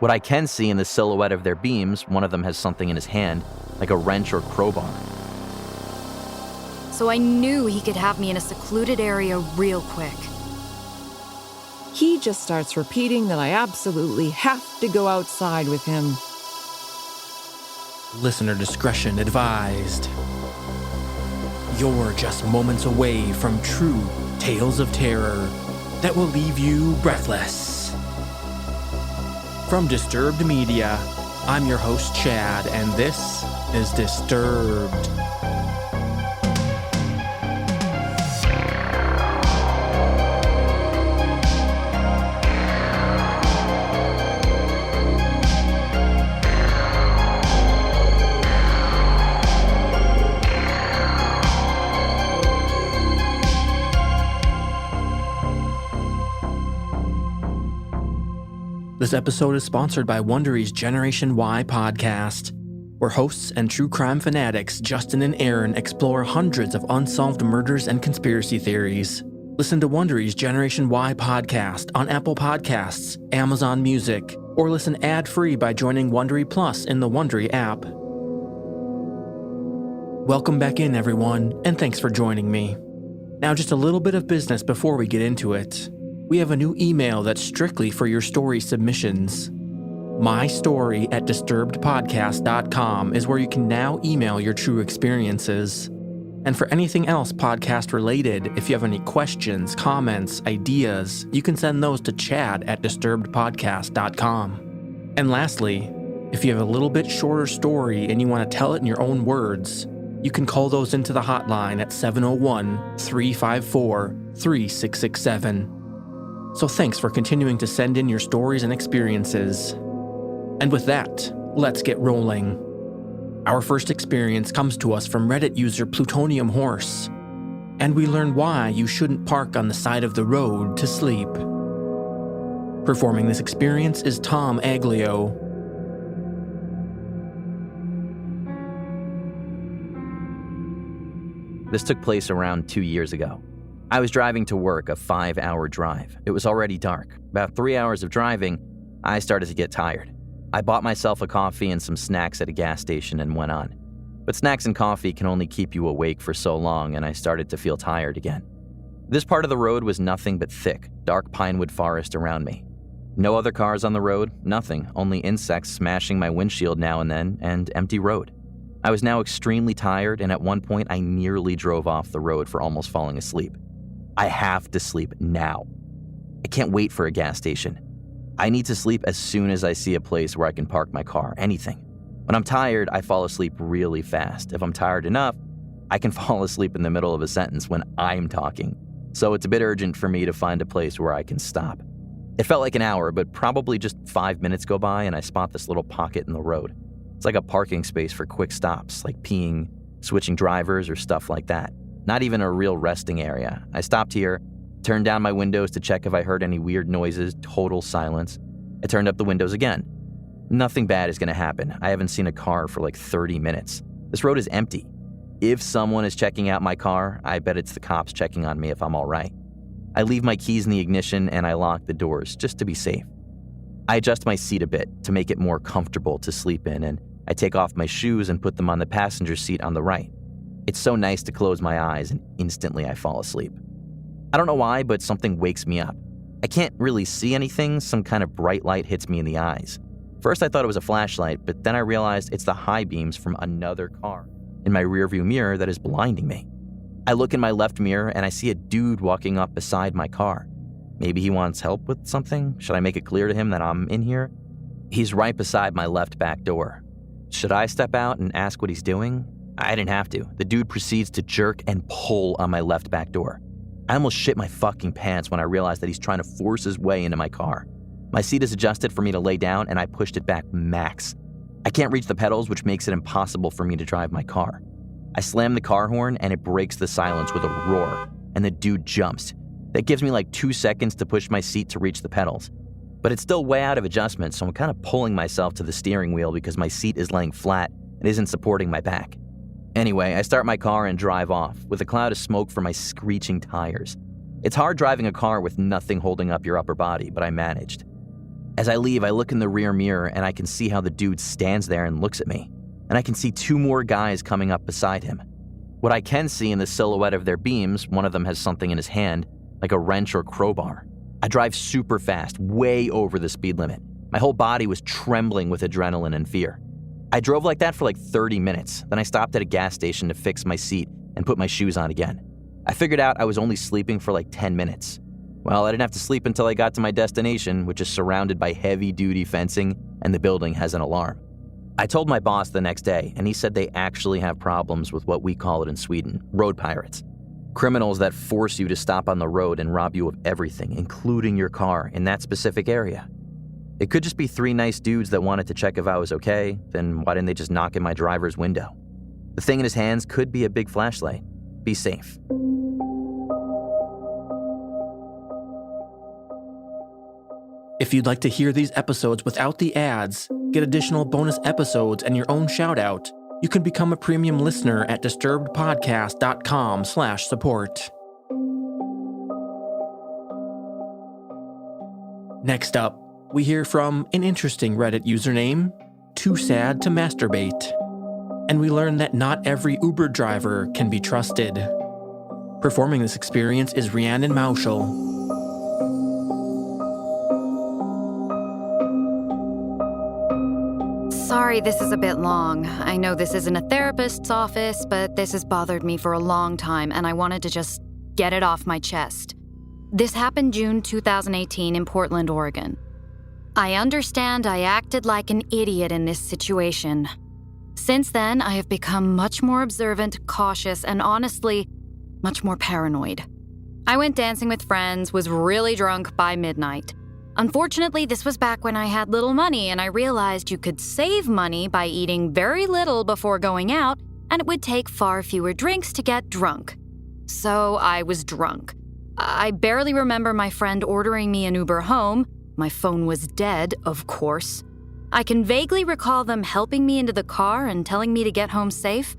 What I can see in the silhouette of their beams, one of them has something in his hand, like a wrench or crowbar. So I knew he could have me in a secluded area real quick. He just starts repeating that I absolutely have to go outside with him. Listener discretion advised. You're just moments away from true tales of terror that will leave you breathless. From Disturbed Media, I'm your host Chad, and this is Disturbed. This episode is sponsored by Wondery's Generation Y podcast, where hosts and true crime fanatics Justin and Aaron explore hundreds of unsolved murders and conspiracy theories. Listen to Wondery's Generation Y podcast on Apple Podcasts, Amazon Music, or listen ad-free by joining Wondery Plus in the Wondery app. Welcome back in, everyone, and thanks for joining me. Now, just a little bit of business before we get into it. We have a new email that's strictly for your story submissions. mystory@disturbedpodcast.com is where you can now email your true experiences. And for anything else podcast related, if you have any questions, comments, ideas, you can send those to chad@disturbedpodcast.com. And lastly, if you have a little bit shorter story and you want to tell it in your own words, you can call those into the hotline at 701-354-3667. So thanks for continuing to send in your stories and experiences. And with that, let's get rolling. Our first experience comes to us from Reddit user Plutonium Horse, and we learn why you shouldn't park on the side of the road to sleep. Performing this experience is Tom Aglio. This took place around 2 years ago. I was driving to work, a 5-hour drive. It was already dark. About 3 hours of driving, I started to get tired. I bought myself a coffee and some snacks at a gas station and went on. But snacks and coffee can only keep you awake for so long, and I started to feel tired again. This part of the road was nothing but thick, dark pinewood forest around me. No other cars on the road, nothing, only insects smashing my windshield now and then, and empty road. I was now extremely tired, and at one point I nearly drove off the road for almost falling asleep. I have to sleep now. I can't wait for a gas station. I need to sleep as soon as I see a place where I can park my car, anything. When I'm tired, I fall asleep really fast. If I'm tired enough, I can fall asleep in the middle of a sentence when I'm talking. So it's a bit urgent for me to find a place where I can stop. It felt like an hour, but probably just 5 minutes go by and I spot this little pocket in the road. It's like a parking space for quick stops, like peeing, switching drivers, or stuff like that. Not even a real resting area. I stopped here, turned down my windows to check if I heard any weird noises, total silence. I turned up the windows again. Nothing bad is going to happen. I haven't seen a car for like 30 minutes. This road is empty. If someone is checking out my car, I bet it's the cops checking on me if I'm all right. I leave my keys in the ignition and I lock the doors just to be safe. I adjust my seat a bit to make it more comfortable to sleep in, and I take off my shoes and put them on the passenger seat on the right. It's so nice to close my eyes and instantly I fall asleep. I don't know why, but something wakes me up. I can't really see anything, some kind of bright light hits me in the eyes. First I thought it was a flashlight, but then I realized it's the high beams from another car in my rearview mirror that is blinding me. I look in my left mirror and I see a dude walking up beside my car. Maybe he wants help with something? Should I make it clear to him that I'm in here? He's right beside my left back door. Should I step out and ask what he's doing? I didn't have to. The dude proceeds to jerk and pull on my left back door. I almost shit my fucking pants when I realized that he's trying to force his way into my car. My seat is adjusted for me to lay down and I pushed it back max. I can't reach the pedals, which makes it impossible for me to drive my car. I slam the car horn and it breaks the silence with a roar, and the dude jumps. That gives me like 2 seconds to push my seat to reach the pedals. But it's still way out of adjustment, so I'm kind of pulling myself to the steering wheel because my seat is laying flat and isn't supporting my back. Anyway, I start my car and drive off, with a cloud of smoke from my screeching tires. It's hard driving a car with nothing holding up your upper body, but I managed. As I leave, I look in the rear mirror and I can see how the dude stands there and looks at me. And I can see 2 more guys coming up beside him. What I can see in the silhouette of their beams, one of them has something in his hand, like a wrench or crowbar. I drive super fast, way over the speed limit. My whole body was trembling with adrenaline and fear. I drove like that for like 30 minutes. Then I stopped at a gas station to fix my seat and put my shoes on again. I figured out I was only sleeping for like 10 minutes. Well, I didn't have to sleep until I got to my destination, which is surrounded by heavy-duty fencing, and the building has an alarm. I told my boss the next day, and he said they actually have problems with what we call it in Sweden, road pirates. Criminals that force you to stop on the road and rob you of everything, including your car, in that specific area. It could just be 3 nice dudes that wanted to check if I was okay, then why didn't they just knock in my driver's window? The thing in his hands could be a big flashlight. Be safe. If you'd like to hear these episodes without the ads, get additional bonus episodes and your own shout-out, you can become a premium listener at disturbedpodcast.com/support. Next up, we hear from an interesting Reddit username, Too Sad to Masturbate. And we learn that not every Uber driver can be trusted. Performing this experience is Rhiannon Moushall. Sorry this is a bit long. I know this isn't a therapist's office, but this has bothered me for a long time, and I wanted to just get it off my chest. This happened June 2018 in Portland, Oregon. I understand I acted like an idiot in this situation. Since then, I have become much more observant, cautious, and honestly, much more paranoid. I went dancing with friends, was really drunk by midnight. Unfortunately, this was back when I had little money, and I realized you could save money by eating very little before going out, and it would take far fewer drinks to get drunk. So I was drunk. I barely remember my friend ordering me an Uber home. My phone was dead, of course. I can vaguely recall them helping me into the car and telling me to get home safe.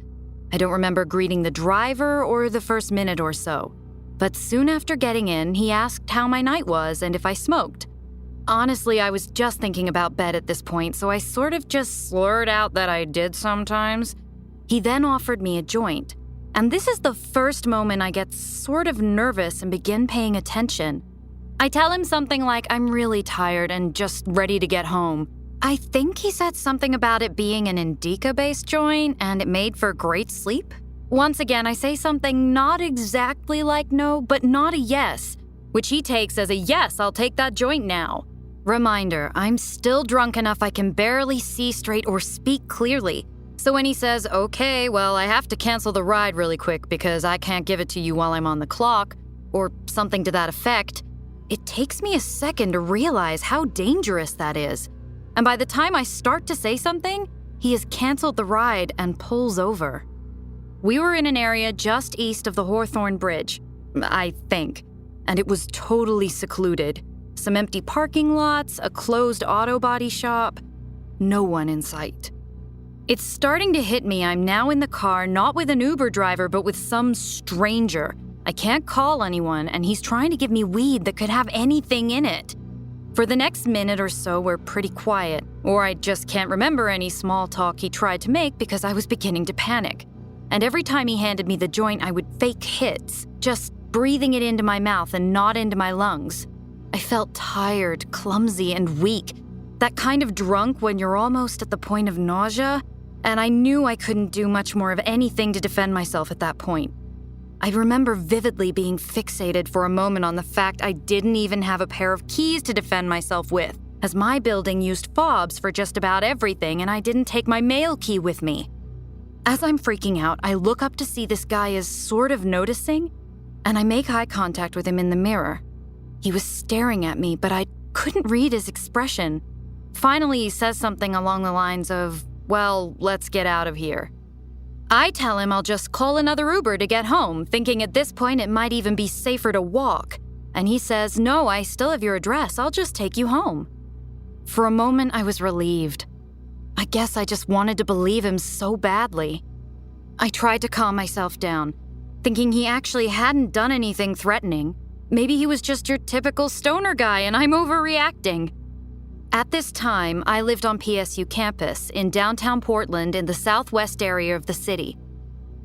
I don't remember greeting the driver or the first minute or so. But soon after getting in, he asked how my night was and if I smoked. Honestly, I was just thinking about bed at this point, so I sort of just slurred out that I did sometimes. He then offered me a joint. And this is the first moment I get sort of nervous and begin paying attention. I tell him something like I'm really tired and just ready to get home. I think he said something about it being an indica-based joint and it made for great sleep. Once again, I say something not exactly like no, but not a yes, which he takes as a yes, I'll take that joint now. Reminder, I'm still drunk enough I can barely see straight or speak clearly. So when he says, okay, well, I have to cancel the ride really quick because I can't give it to you while I'm on the clock, or something to that effect, it takes me a second to realize how dangerous that is. And by the time I start to say something, he has canceled the ride and pulls over. We were in an area just east of the Hawthorne Bridge, I think, and it was totally secluded. Some empty parking lots, a closed auto body shop, no one in sight. It's starting to hit me I'm now in the car not with an Uber driver but with some stranger. I can't call anyone and he's trying to give me weed that could have anything in it. For the next minute or so we're pretty quiet, or I just can't remember any small talk he tried to make because I was beginning to panic. And every time he handed me the joint I would fake hits, just breathing it into my mouth and not into my lungs. I felt tired, clumsy, and weak. That kind of drunk when you're almost at the point of nausea, and I knew I couldn't do much more of anything to defend myself at that point. I remember vividly being fixated for a moment on the fact I didn't even have a pair of keys to defend myself with, as my building used fobs for just about everything and I didn't take my mail key with me. As I'm freaking out, I look up to see this guy is sort of noticing, and I make eye contact with him in the mirror. He was staring at me, but I couldn't read his expression. Finally, he says something along the lines of, well, let's get out of here. I tell him I'll just call another Uber to get home, thinking at this point it might even be safer to walk. And he says, no, I still have your address, I'll just take you home. For a moment, I was relieved. I guess I just wanted to believe him so badly. I tried to calm myself down, thinking he actually hadn't done anything threatening. Maybe he was just your typical stoner guy and I'm overreacting. At this time, I lived on PSU campus in downtown Portland in the southwest area of the city.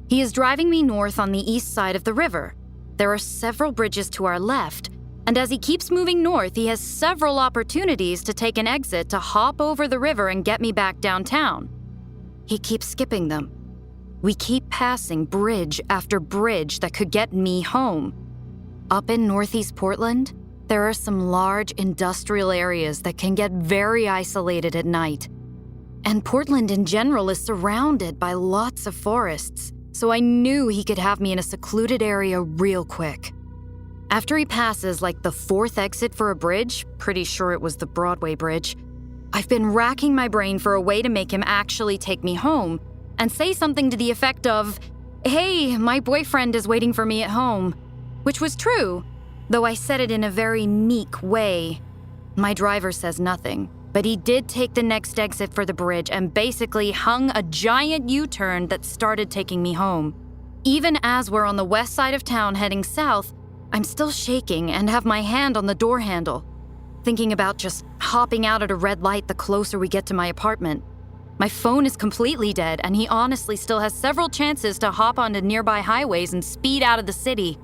He is driving me north on the east side of the river. There are several bridges to our left, and as he keeps moving north, he has several opportunities to take an exit to hop over the river and get me back downtown. He keeps skipping them. We keep passing bridge after bridge that could get me home. Up in northeast Portland, there are some large industrial areas that can get very isolated at night. And Portland in general is surrounded by lots of forests, so I knew he could have me in a secluded area real quick. After he passes like the fourth exit for a bridge, pretty sure it was the Broadway Bridge, I've been racking my brain for a way to make him actually take me home and say something to the effect of, "Hey, my boyfriend is waiting for me at home," which was true, though I said it in a very meek way. My driver says nothing, but he did take the next exit for the bridge and basically hung a giant U-turn that started taking me home. Even as we're on the west side of town heading south, I'm still shaking and have my hand on the door handle, thinking about just hopping out at a red light the closer we get to my apartment. My phone is completely dead, and he honestly still has several chances to hop onto nearby highways and speed out of the city.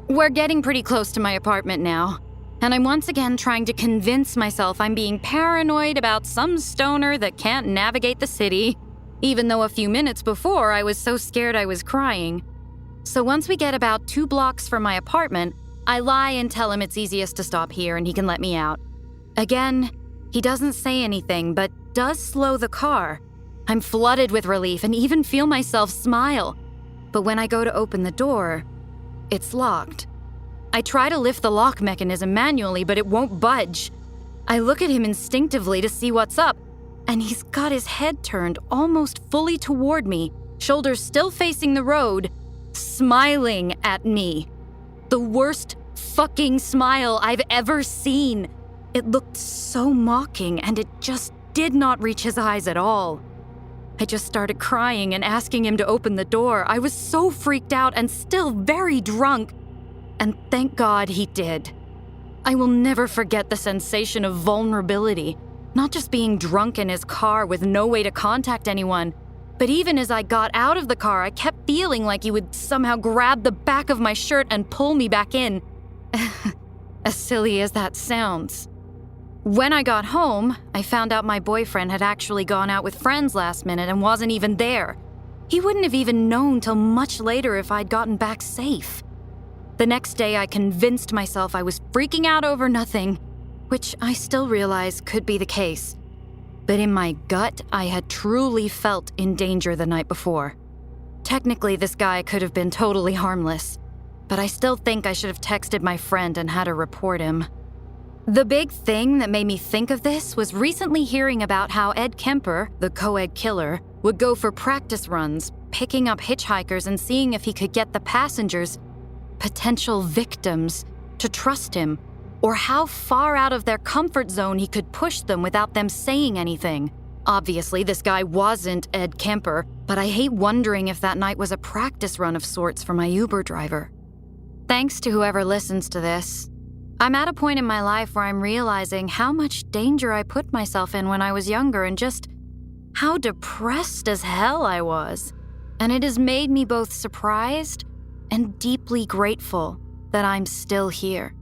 We're getting pretty close to my apartment now, and I'm once again trying to convince myself I'm being paranoid about some stoner that can't navigate the city, even though a few minutes before I was so scared I was crying. So once we get about 2 blocks from my apartment, I lie and tell him it's easiest to stop here and he can let me out. Again, he doesn't say anything, but does slow the car. I'm flooded with relief and even feel myself smile. But when I go to open the door, it's locked. I try to lift the lock mechanism manually, but it won't budge. I look at him instinctively to see what's up, and he's got his head turned almost fully toward me, shoulders still facing the road, smiling at me. The worst fucking smile I've ever seen. It looked so mocking, and it just did not reach his eyes at all. I just started crying and asking him to open the door. I was so freaked out and still very drunk. And thank God he did. I will never forget the sensation of vulnerability, not just being drunk in his car with no way to contact anyone, but even as I got out of the car, I kept feeling like he would somehow grab the back of my shirt and pull me back in. As silly as that sounds. When I got home, I found out my boyfriend had actually gone out with friends last minute and wasn't even there. He wouldn't have even known till much later if I'd gotten back safe. The next day, I convinced myself I was freaking out over nothing, which I still realize could be the case. But in my gut, I had truly felt in danger the night before. Technically, this guy could have been totally harmless, but I still think I should have texted my friend and had her report him. The big thing that made me think of this was recently hearing about how Ed Kemper, the co-ed killer, would go for practice runs, picking up hitchhikers and seeing if he could get the passengers, potential victims, to trust him, or how far out of their comfort zone he could push them without them saying anything. Obviously, this guy wasn't Ed Kemper, but I hate wondering if that night was a practice run of sorts for my Uber driver. Thanks to whoever listens to this. I'm at a point in my life where I'm realizing how much danger I put myself in when I was younger and just how depressed as hell I was. And it has made me both surprised and deeply grateful that I'm still here.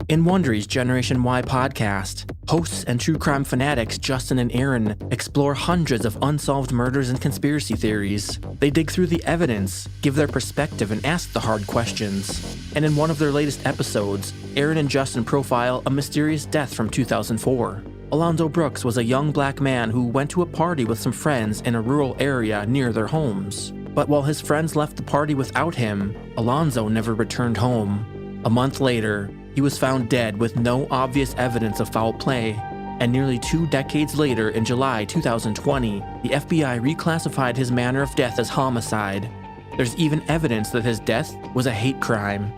In Wondery's Generation Y podcast, hosts and true crime fanatics Justin and Aaron explore hundreds of unsolved murders and conspiracy theories. They dig through the evidence, give their perspective, and ask the hard questions. And in one of their latest episodes, Aaron and Justin profile a mysterious death from 2004. Alonzo Brooks was a young black man who went to a party with some friends in a rural area near their homes. But while his friends left the party without him, Alonzo never returned home. A month later, he was found dead with no obvious evidence of foul play, and nearly 2 decades later, in July 2020, the FBI reclassified his manner of death as homicide. There's even evidence that his death was a hate crime.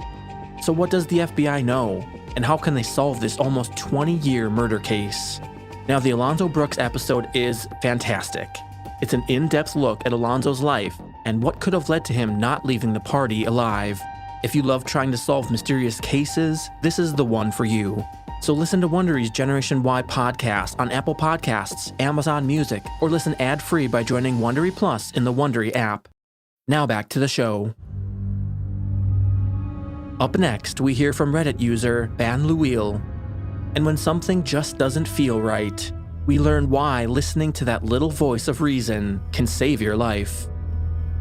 So what does the FBI know, and how can they solve this almost 20-year murder case? Now, the Alonzo Brooks episode is fantastic. It's an in-depth look at Alonzo's life and what could have led to him not leaving the party alive. If you love trying to solve mysterious cases, this is the one for you. So listen to Wondery's Generation Y podcast on Apple Podcasts, Amazon Music, or listen ad-free by joining Wondery Plus in the Wondery app. Now back to the show. Up next, we hear from Reddit user Ban Luil. And when something just doesn't feel right, we learn why listening to that little voice of reason can save your life.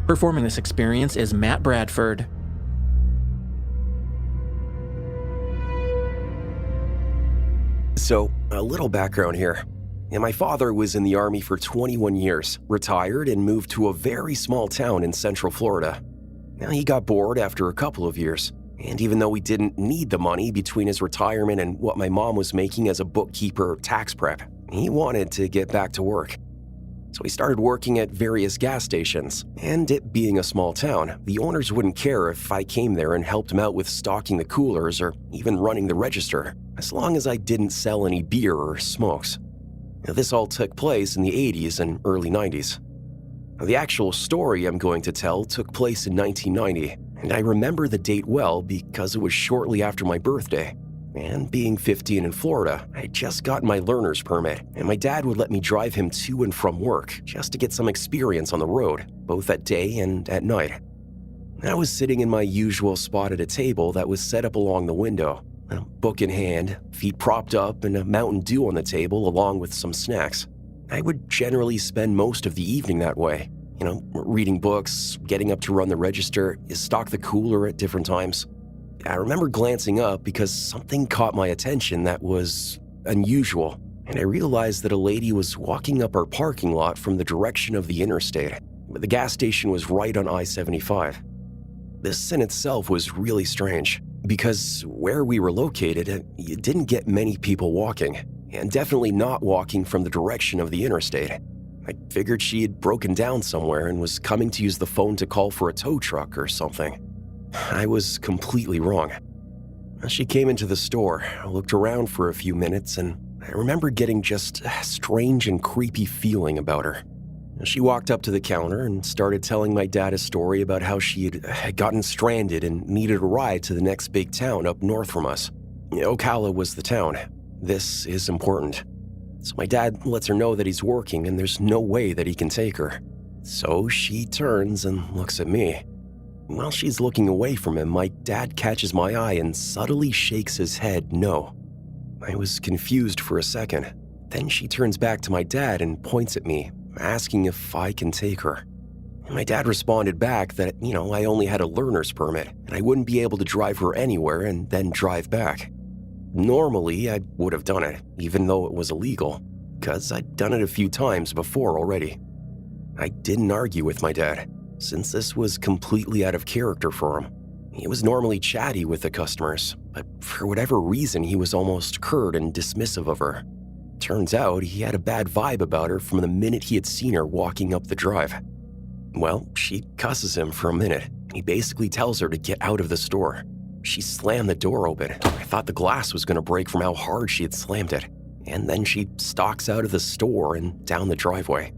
Performing this experience is Matt Bradford. So, a little background here. My father was in the Army for 21 years, retired, and moved to a very small town in Central Florida. Now, he got bored after a couple of years, and even though we didn't need the money between his retirement and what my mom was making as a bookkeeper tax prep, he wanted to get back to work. So he started working at various gas stations, and it being a small town, the owners wouldn't care if I came there and helped him out with stocking the coolers or even running the register, as long as I didn't sell any beer or smokes. Now, this all took place in the 80s and early 90s. Now, the actual story I'm going to tell took place in 1990, and I remember the date well because it was shortly after my birthday. And being 15 in Florida, I had just gotten my learner's permit, and my dad would let me drive him to and from work just to get some experience on the road, both at day and at night. I was sitting in my usual spot at a table that was set up along the window, a book in hand, feet propped up, and a Mountain Dew on the table along with some snacks. I would generally spend most of the evening that way, reading books, getting up to run the register, stock the cooler at different times. I remember glancing up because something caught my attention that was unusual, and I realized that a lady was walking up our parking lot from the direction of the interstate. The gas station was right on I-75. This in itself was really strange, because where we were located, you didn't get many people walking, and definitely not walking from the direction of the interstate. I figured she had broken down somewhere and was coming to use the phone to call for a tow truck or something. I was completely wrong. She came into the store, looked around for a few minutes, and I remember getting just a strange and creepy feeling about her. She walked up to the counter and started telling my dad a story about how she had gotten stranded and needed a ride to the next big town up north from us. Ocala was the town. This is important. So my dad lets her know that he's working and there's no way that he can take her. So she turns and looks at me. While she's looking away from him, my dad catches my eye and subtly shakes his head no. I was confused for a second. Then she turns back to my dad and points at me, asking if I can take her. And my dad responded back that, I only had a learner's permit and I wouldn't be able to drive her anywhere and then drive back. Normally, I would have done it, even though it was illegal, because I'd done it a few times before already. I didn't argue with my dad, since this was completely out of character for him. He was normally chatty with the customers, but for whatever reason, he was almost curt and dismissive of her. Turns out he had a bad vibe about her from the minute he had seen her walking up the drive. Well, she cusses him for a minute. He basically tells her to get out of the store. She slammed the door open. I thought the glass was going to break from how hard she had slammed it. And then she stalks out of the store and down the driveway.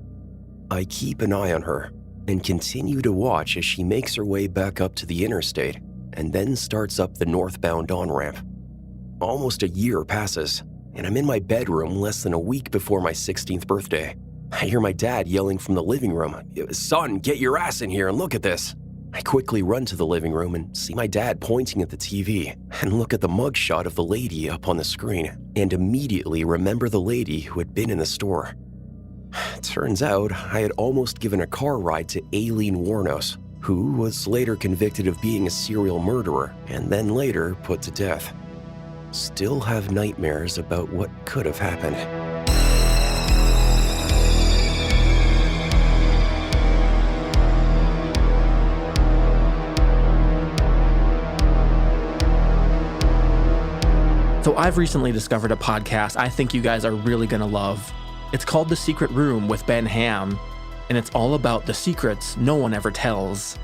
I keep an eye on her and continue to watch as she makes her way back up to the interstate and then starts up the northbound on-ramp. Almost a year passes, and I'm in my bedroom less than a week before my 16th birthday. I hear my dad yelling from the living room, "Son, get your ass in here and look at this." I quickly run to the living room and see my dad pointing at the TV and look at the mugshot of the lady up on the screen and immediately remember the lady who had been in the store. Turns out I had almost given a car ride to Aileen Warnos, who was later convicted of being a serial murderer and then later put to death. Still have nightmares about what could have happened. So I've recently discovered a podcast I think you guys are really gonna love. It's called The Secret Room with Ben Ham, and it's all about the secrets no one ever tells.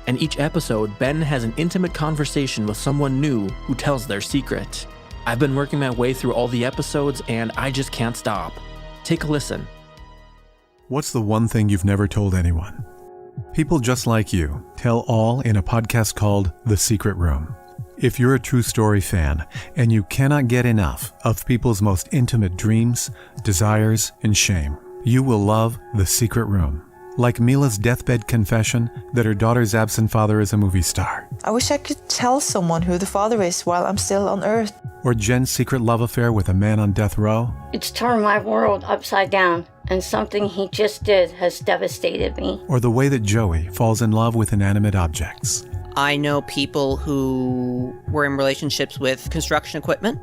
And each episode, Ben has an intimate conversation with someone new who tells their secret. I've been working my way through all the episodes, and I just can't stop. Take a listen. What's the one thing you've never told anyone? People just like you tell all in a podcast called The Secret Room. If you're a true story fan and you cannot get enough of people's most intimate dreams, desires, and shame, you will love The Secret Room. Like Mila's deathbed confession that her daughter's absent father is a movie star. I wish I could tell someone who the father is while I'm still on Earth. Or Jen's secret love affair with a man on death row. It's turned my world upside down, and something he just did has devastated me. Or the way that Joey falls in love with inanimate objects. I know people who were in relationships with construction equipment.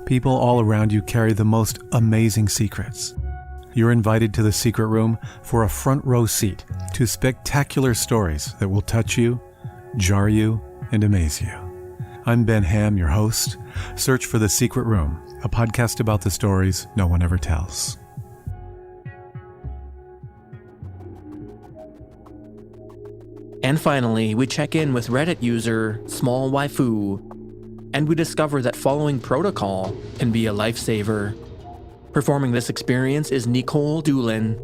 People all around you carry the most amazing secrets. You're invited to The Secret Room for a front row seat to spectacular stories that will touch you, jar you, and amaze you. I'm Ben Ham, your host. Search for The Secret Room, a podcast about the stories no one ever tells. And finally, we check in with Reddit user Small Waifu, and we discover that following protocol can be a lifesaver. Performing this experience is Nikolle Doolin.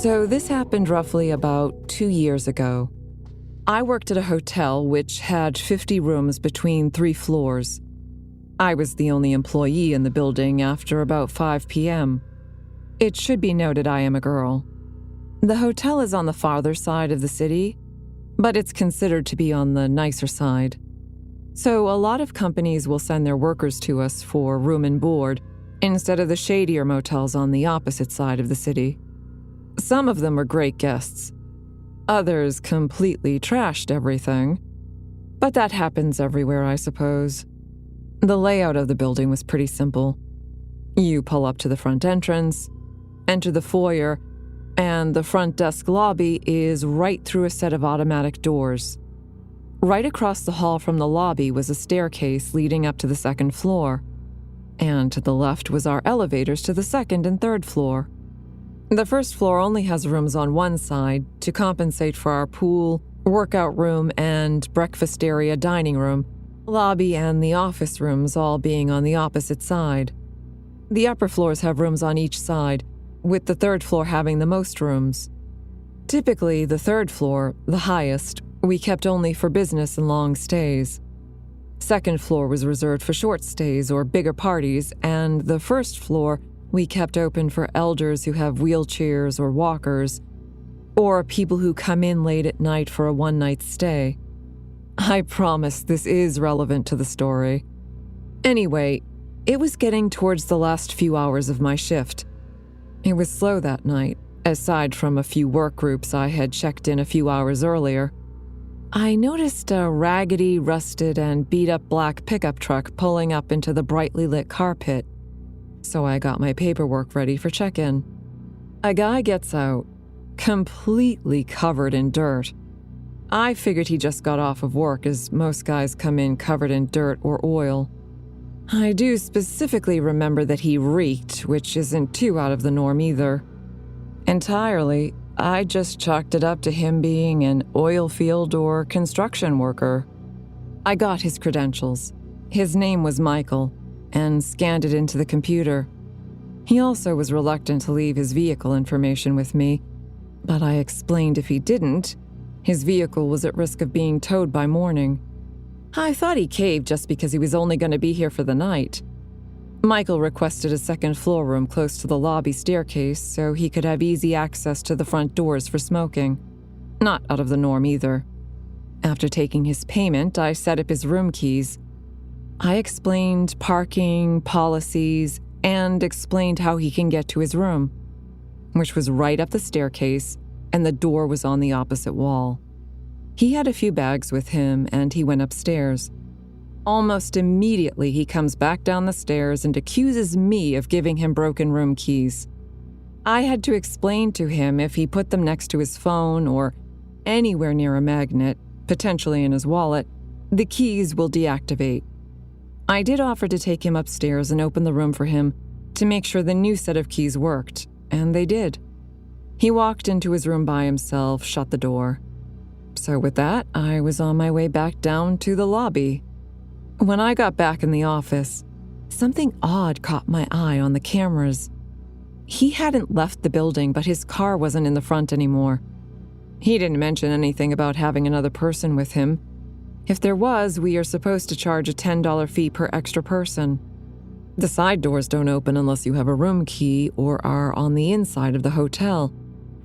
So this happened roughly about 2 years ago. I worked at a hotel which had 50 rooms between 3 floors. I was the only employee in the building after about 5 p.m. It should be noted I am a girl. The hotel is on the farther side of the city, but it's considered to be on the nicer side. So a lot of companies will send their workers to us for room and board instead of the shadier motels on the opposite side of the city. Some of them were great guests. Others completely trashed everything. But that happens everywhere, I suppose. The layout of the building was pretty simple. You pull up to the front entrance, enter the foyer, and the front desk lobby is right through a set of automatic doors. Right across the hall from the lobby was a staircase leading up to the 2nd floor, and to the left was our elevators to the 2nd and 3rd floor. The 1st floor only has rooms on one side to compensate for our pool, workout room, and breakfast area dining room, lobby and the office rooms all being on the opposite side. The upper floors have rooms on each side, with the 3rd floor having the most rooms. Typically, the 3rd floor, the highest, we kept only for business and long stays. 2nd floor was reserved for short stays or bigger parties, and the 1st floor we kept open for elders who have wheelchairs or walkers, or people who come in late at night for a one-night stay. I promise this is relevant to the story. Anyway, it was getting towards the last few hours of my shift. It was slow that night, aside from a few work groups I had checked in a few hours earlier. I noticed a raggedy, rusted, and beat-up black pickup truck pulling up into the brightly lit car pit. So I got my paperwork ready for check-in. A guy gets out, completely covered in dirt. I figured he just got off of work, as most guys come in covered in dirt or oil. I do specifically remember that he reeked, which isn't too out of the norm either. Entirely, I just chalked it up to him being an oil field or construction worker. I got his credentials. His name was Michael, and scanned it into the computer. He also was reluctant to leave his vehicle information with me, but I explained if he didn't, his vehicle was at risk of being towed by morning. I thought he caved just because he was only going to be here for the night. Michael requested a 2nd floor room close to the lobby staircase so he could have easy access to the front doors for smoking. Not out of the norm either. After taking his payment, I set up his room keys. I explained parking, policies, and explained how he can get to his room, which was right up the staircase, and the door was on the opposite wall. He had a few bags with him, and he went upstairs. Almost immediately, he comes back down the stairs and accuses me of giving him broken room keys. I had to explain to him if he put them next to his phone or anywhere near a magnet, potentially in his wallet, the keys will deactivate. I did offer to take him upstairs and open the room for him to make sure the new set of keys worked, and they did. He walked into his room by himself, shut the door. So with that, I was on my way back down to the lobby. When I got back in the office, something odd caught my eye on the cameras. He hadn't left the building, but his car wasn't in the front anymore. He didn't mention anything about having another person with him. If there was, we are supposed to charge a $10 fee per extra person. The side doors don't open unless you have a room key or are on the inside of the hotel.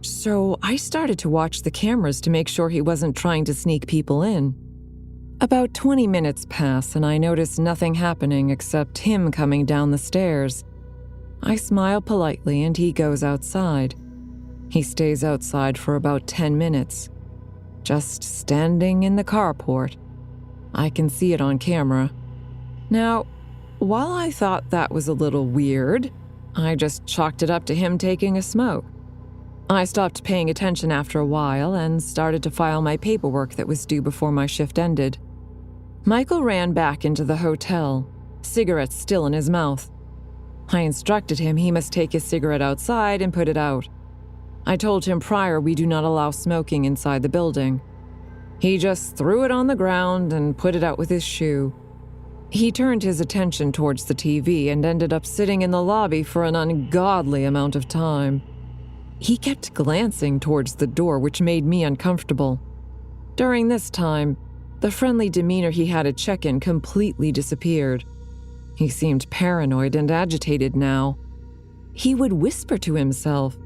So I started to watch the cameras to make sure he wasn't trying to sneak people in. About 20 minutes pass and I notice nothing happening except him coming down the stairs. I smile politely and he goes outside. He stays outside for about 10 minutes, just standing in the carport. I can see it on camera. Now, while I thought that was a little weird, I just chalked it up to him taking a smoke. I stopped paying attention after a while and started to file my paperwork that was due before my shift ended. Michael ran back into the hotel, cigarette still in his mouth. I instructed him he must take his cigarette outside and put it out. I told him prior we do not allow smoking inside the building. He just threw it on the ground and put it out with his shoe. He turned his attention towards the TV and ended up sitting in the lobby for an ungodly amount of time. He kept glancing towards the door, which made me uncomfortable. During this time, the friendly demeanor he had at check-in completely disappeared. He seemed paranoid and agitated now. He would whisper to himself.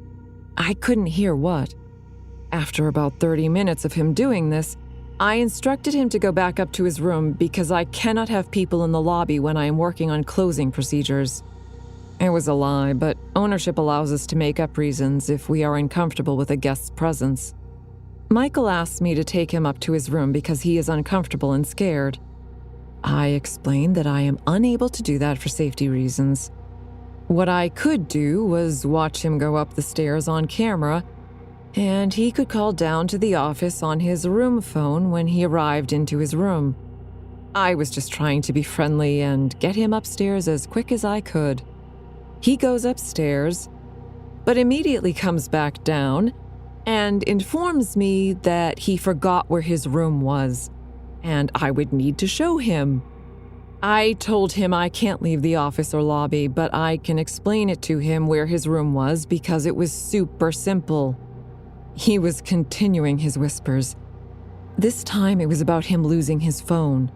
I couldn't hear what. After about 30 minutes of him doing this, I instructed him to go back up to his room because I cannot have people in the lobby when I am working on closing procedures. It was a lie, but ownership allows us to make up reasons if we are uncomfortable with a guest's presence. Michael asked me to take him up to his room because he is uncomfortable and scared. I explained that I am unable to do that for safety reasons. What I could do was watch him go up the stairs on camera, and he could call down to the office on his room phone when he arrived into his room. I was just trying to be friendly and get him upstairs as quick as I could. He goes upstairs, but immediately comes back down and informs me that he forgot where his room was, and I would need to show him. I told him I can't leave the office or lobby, but I can explain it to him where his room was because it was super simple. He was continuing his whispers. This time it was about him losing his phone.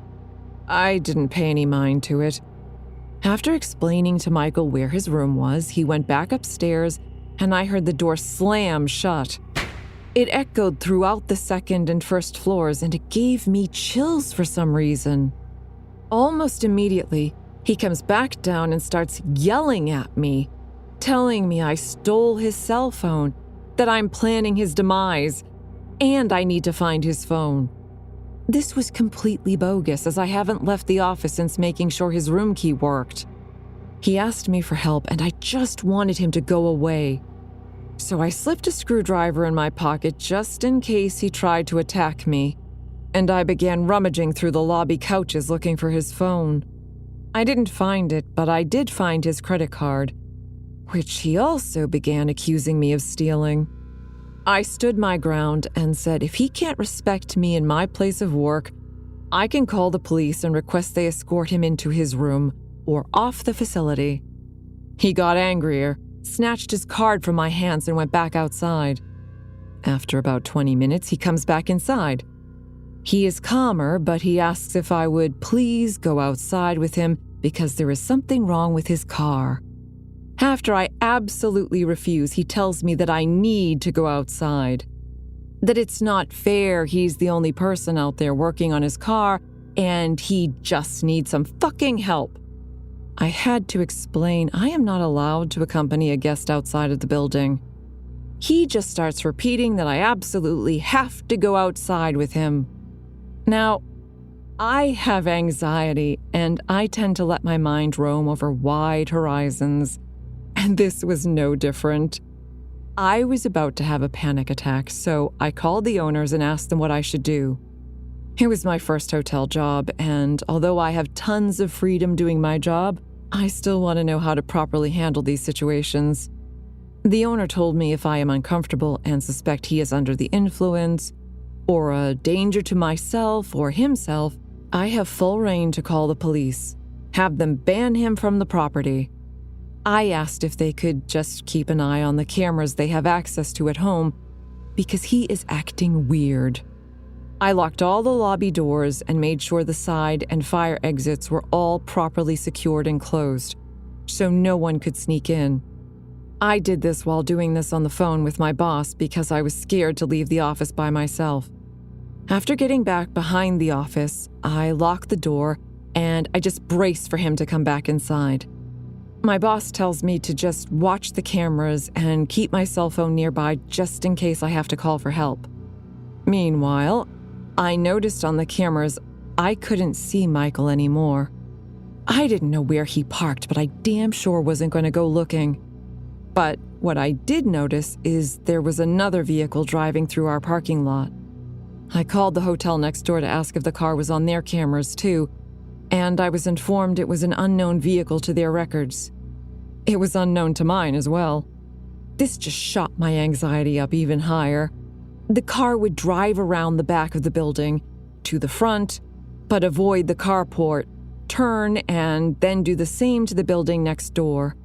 I didn't pay any mind to it. After explaining to Michael where his room was, he went back upstairs and I heard the door slam shut. It echoed throughout the second and first floors and it gave me chills for some reason. Almost immediately, he comes back down and starts yelling at me, telling me I stole his cell phone, that I'm planning his demise, and I need to find his phone. This was completely bogus as I haven't left the office since making sure his room key worked. He asked me for help and I just wanted him to go away. So I slipped a screwdriver in my pocket just in case he tried to attack me, and I began rummaging through the lobby couches looking for his phone. I didn't find it, but I did find his credit card, which he also began accusing me of stealing. I stood my ground and said if he can't respect me in my place of work, I can call the police and request they escort him into his room or off the facility. He got angrier, snatched his card from my hands and went back outside. After about 20 minutes, he comes back inside. He is calmer, but he asks if I would please go outside with him because there is something wrong with his car. After I absolutely refuse, he tells me that I need to go outside. That it's not fair he's the only person out there working on his car and he just needs some fucking help. I had to explain I am not allowed to accompany a guest outside of the building. He just starts repeating that I absolutely have to go outside with him. Now, I have anxiety and I tend to let my mind roam over wide horizons, and this was no different. I was about to have a panic attack, so I called the owners and asked them what I should do. It was my first hotel job, and although I have tons of freedom doing my job, I still want to know how to properly handle these situations. The owner told me if I am uncomfortable and suspect he is under the influence, or a danger to myself or himself, I have full reign to call the police. have them ban him from the property. I asked if they could just keep an eye on the cameras they have access to at home because he is acting weird. I locked all the lobby doors and made sure the side and fire exits were all properly secured and closed, so no one could sneak in. I did this while doing this on the phone with my boss because I was scared to leave the office by myself. After getting back behind the office, I locked the door and I just braced for him to come back inside. My boss tells me to just watch the cameras and keep my cell phone nearby just in case I have to call for help. Meanwhile, I noticed on the cameras I couldn't see Michael anymore. I didn't know where he parked, but I damn sure wasn't going to go looking. But what I did notice is there was another vehicle driving through our parking lot. I called the hotel next door to ask if the car was on their cameras too, and I was informed it was an unknown vehicle to their records. It was unknown to mine as well. This just shot my anxiety up even higher. The car would drive around the back of the building, to the front, but avoid the carport, turn, and then do the same to the building next door.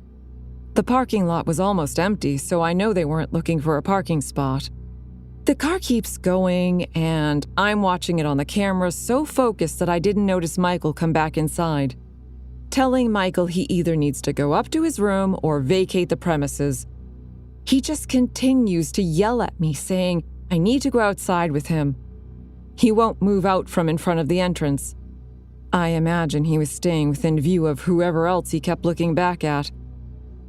The parking lot was almost empty, so I know they weren't looking for a parking spot. The car keeps going, and I'm watching it on the camera so focused that I didn't notice Michael come back inside, telling Michael he either needs to go up to his room or vacate the premises. He just continues to yell at me, saying I need to go outside with him. He won't move out from in front of the entrance. I imagine he was staying within view of whoever else he kept looking back at.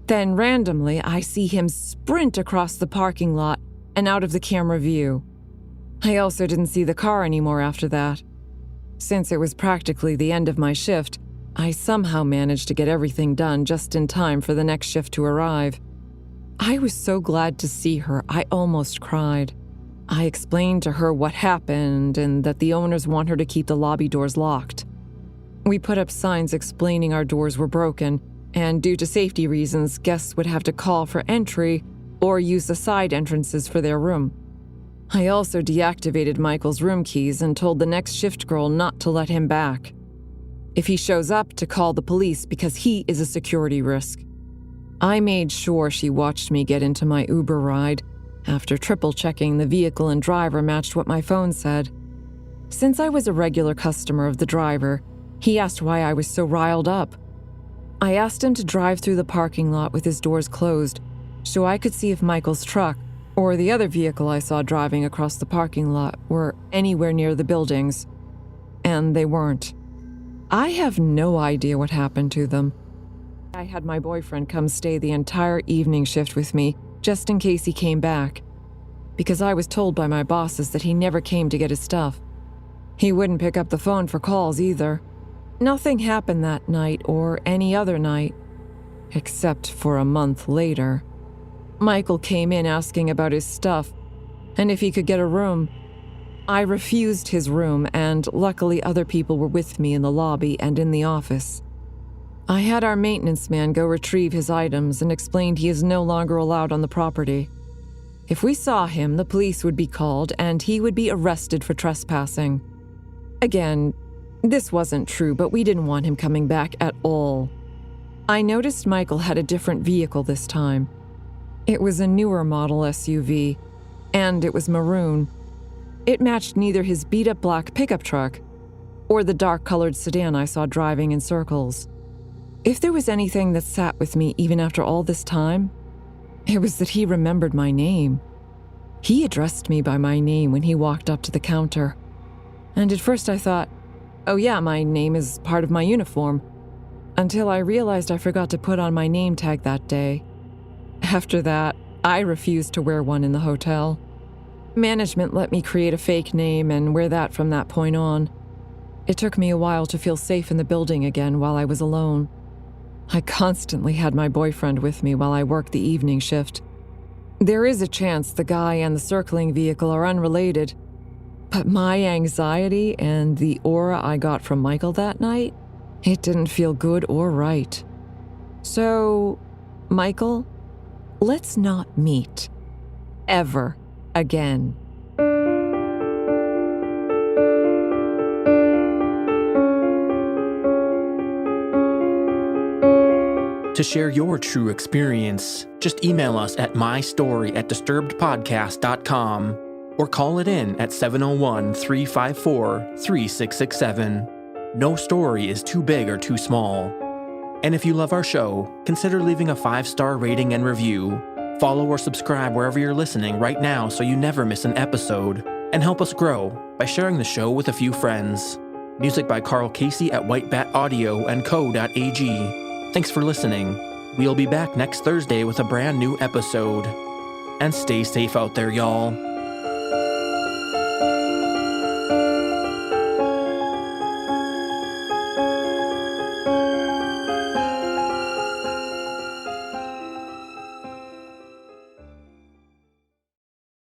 Then randomly, I see him sprint across the parking lot and out of the camera view. I also didn't see the car anymore after that. Since it was practically the end of my shift, I somehow managed to get everything done just in time for the next shift to arrive. I was so glad to see her, I almost cried. I explained to her what happened and that the owners want her to keep the lobby doors locked. We put up signs explaining our doors were broken, and due to safety reasons, guests would have to call for entry or use the side entrances for their room. I also deactivated Michael's room keys and told the next shift girl not to let him back. If he shows up, to call the police because he is a security risk. I made sure she watched me get into my Uber ride after triple-checking the vehicle and driver matched what my phone said. Since I was a regular customer of the driver, he asked why I was so riled up. I asked him to drive through the parking lot with his doors closed so I could see if Michael's truck or the other vehicle I saw driving across the parking lot were anywhere near the buildings, and they weren't. I have no idea what happened to them. I had my boyfriend come stay the entire evening shift with me just in case he came back, because I was told by my bosses that he never came to get his stuff. He wouldn't pick up the phone for calls either. Nothing happened that night or any other night, except for a month later. Michael came in asking about his stuff and if he could get a room. I refused his room, and luckily other people were with me in the lobby and in the office. I had our maintenance man go retrieve his items and explained he is no longer allowed on the property. If we saw him, the police would be called and he would be arrested for trespassing. Again, this wasn't true, but we didn't want him coming back at all. I noticed Michael had a different vehicle this time. It was a newer model SUV, and it was maroon. It matched neither his beat-up black pickup truck or the dark-colored sedan I saw driving in circles. If there was anything that sat with me even after all this time, it was that he remembered my name. He addressed me by my name when he walked up to the counter. And at first I thought, oh yeah, my name is part of my uniform, until I realized I forgot to put on my name tag that day. After that, I refused to wear one in the hotel. Management let me create a fake name and wear that from that point on. It took me a while to feel safe in the building again while I was alone. I constantly had my boyfriend with me while I worked the evening shift. There is a chance the guy and the circling vehicle are unrelated, but my anxiety and the aura I got from Michael that night, it didn't feel good or right. So, Michael, let's not meet. Ever again. To share your true experience, just email us at mystory@disturbedpodcast.com or call it in at 701-354-3667. No story is too big or too small. And if you love our show, consider leaving a 5-star rating and review. Follow or subscribe wherever you're listening right now so you never miss an episode. And help us grow by sharing the show with a few friends. Music by Carl Casey at Whitebat Audio and co.ag. Thanks for listening. We'll be back next Thursday with a brand new episode. And stay safe out there, y'all.